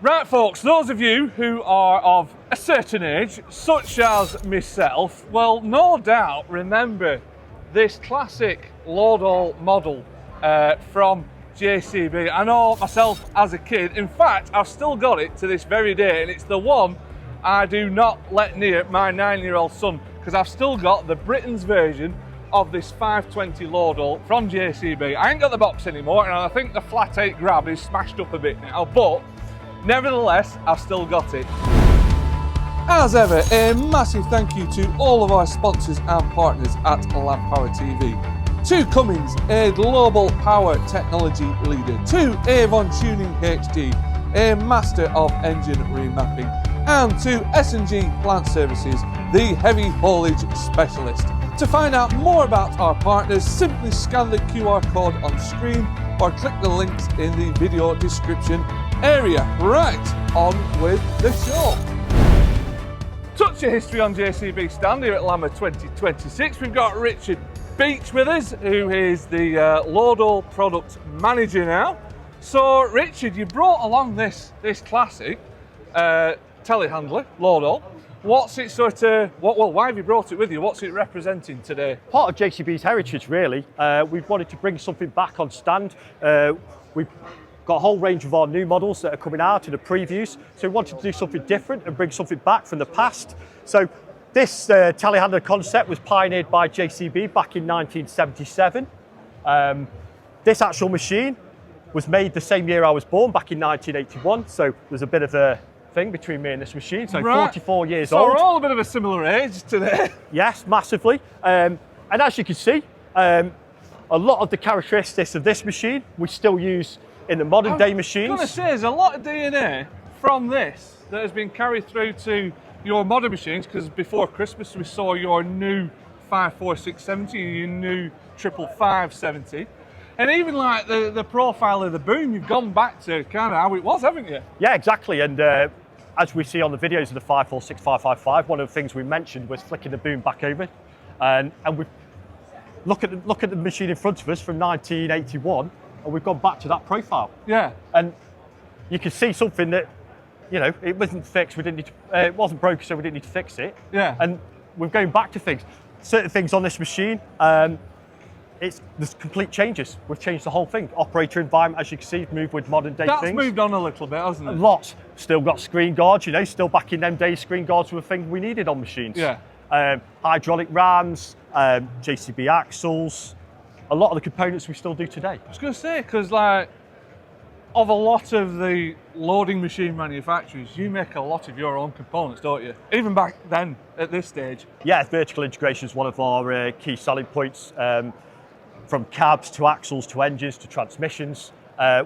Right folks, those of you who are of a certain age, such as myself, will no doubt remember this classic Loadall model from JCB. I know myself as a kid, in fact I've still got it to this very day, and it's the one I do not let near my 9-year-old son, because I've still got the Britain's version of this 520 Loadall from JCB. I ain't got the box anymore, and I think the flat 8 grab is smashed up a bit now, but nevertheless, I've still got it. As ever, a massive thank you to all of our sponsors and partners at LandPowerTV. To Cummins, a global power technology leader. To Avon Tuning HD, a master of engine remapping. And to S&G Plant Services, the heavy haulage specialist. To find out more about our partners, simply scan the QR code on screen or click the links in the video description area. Right, on with the show. Touch of history on JCB stand here at LAMMA 2026. We've got Richard Beach with us, who is the Loadall product manager now. So Richard, you brought along this classic telehandler, Loadall. What's it sort of, why have you brought it with you? What's it representing today? Part of JCB's heritage, really. We've wanted to bring something back on stand. We've got a whole range of our new models that are coming out in the previews. So we wanted to do something different and bring something back from the past. So this telehandler concept was pioneered by JCB back in 1977. This actual machine was made the same year I was born, back in 1981. So there's a bit of a thing between me and this machine. So right. 44 years old. So we're all a bit of a similar age today. Yes, massively. And as you can see, a lot of the characteristics of this machine we still use in the modern day machines. I was going to say, there's a lot of DNA from this that has been carried through to your modern machines, because before Christmas we saw your new 54670, your new 55570, and even like the profile of the boom, you've gone back to kind of how it was, haven't you? Yeah, exactly. And as we see on the videos of the 546, 555, one of the things we mentioned was flicking the boom back over, and we look at the machine in front of us from 1981. And we've gone back to that profile. Yeah. And you can see something that, you know, it wasn't fixed. We didn't need to, it wasn't broken, so we didn't need to fix it. Yeah. And we're going back to things. Certain things on this machine, there's complete changes. We've changed the whole thing. Operator environment, as you can see, moved with modern day things. That's moved on a little bit, hasn't it? Lots. Still got screen guards, you know, still back in them days, screen guards were a thing we needed on machines. Yeah. Hydraulic rams, JCB axles. A lot of the components we still do today. I was going to say, because like, of a lot of the loading machine manufacturers, you make a lot of your own components, don't you? Even back then, at this stage. Yeah, vertical integration is one of our key selling points. From cabs to axles to engines to transmissions.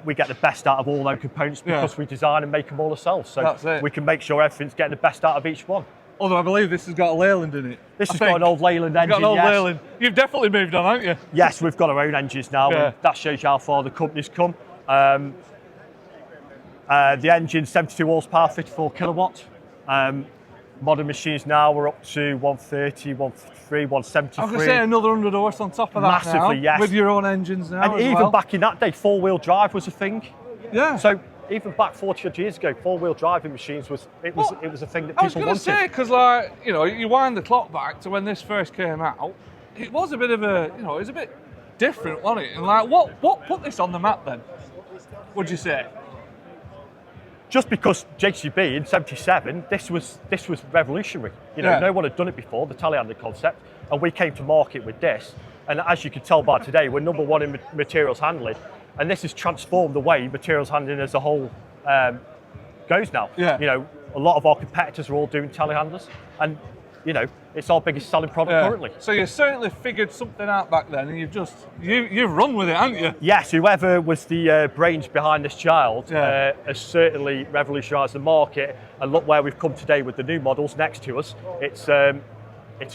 We get the best out of all those components because we design and make them all ourselves. So we can make sure everything's getting the best out of each one. Although I believe this has got a Leyland in it. This has got an old Leyland engine, got an old Leyland. You've definitely moved on, haven't you? Yes, we've got our own engines now, and that shows you how far the company's come. The engine's 72 horsepower, 54 kilowatt. Modern machines now are up to 130, 153, 173. I was going to say another 100 horse on top of that. Massively, now, yes. With your own engines now. And even back in that day, 4-wheel drive was a thing. Yeah. So even back 40 odd years ago, 4-wheel driving machines was a thing that people wanted. I was going to say, because like, you know, you wind the clock back to when this first came out, it was a bit of a, you know, it was a bit different, wasn't it? And like, what put this on the map then, would you say? Just because JCB in '77, this was revolutionary. You know, no one had done it before, the telehandler concept, and we came to market with this. And as you can tell by today, we're number one in materials handling, and this has transformed the way materials handling as a whole goes now. Yeah. You know, a lot of our competitors are all doing telehandlers, and you know, it's our biggest selling product currently. So you certainly figured something out back then, and you've run with it, haven't you? Yes, whoever was the brains behind this child has certainly revolutionised the market. And look where we've come today with the new models next to us. It's a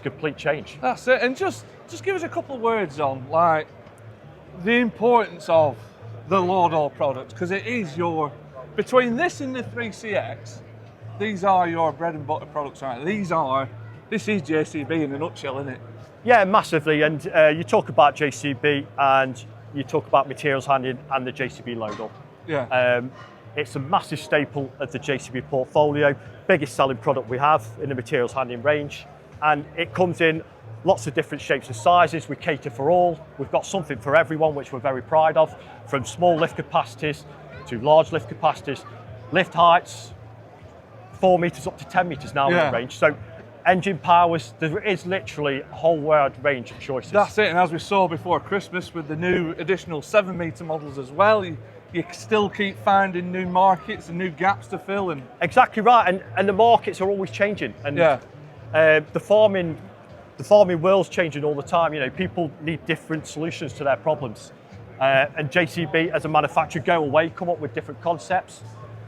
complete change. That's it. And just give us a couple of words on like the importance of the Loadall product, because it is your, between this and the 3CX, these are your bread and butter products, aren't they? This is JCB in a nutshell, isn't it? Yeah, massively. And you talk about JCB and you talk about materials handling and the JCB Loadall. Yeah. It's a massive staple of the JCB portfolio, biggest selling product we have in the materials handling range, and it comes in lots of different shapes and sizes. We cater for all. We've got something for everyone, which we're very proud of, from small lift capacities to large lift capacities, lift heights, 4 metres up to 10 metres now in the range. So engine powers, there is literally a whole wide range of choices. That's it, and as we saw before Christmas with the new additional 7 metre models as well, you still keep finding new markets and new gaps to fill. And exactly right, and the markets are always changing. And the farming world's changing all the time. You know, people need different solutions to their problems. And JCB as a manufacturer go away, come up with different concepts.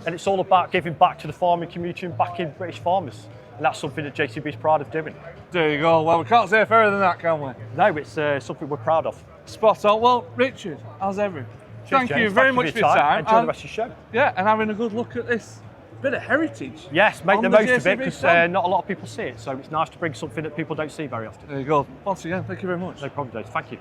And it's all about giving back to the farming community and backing British farmers. And that's something that JCB is proud of doing. There you go. Well, we can't say further than that, can we? No, it's something we're proud of. Spot on. Well, Richard, how's everything? Thank you very much for your time. Enjoy the rest of the show. Yeah, and having a good look at this bit of heritage. Yes, make the most of it, because not a lot of people see it. So it's nice to bring something that people don't see very often. There you go. Once again, thank you very much. No problem, Dave. Thank you.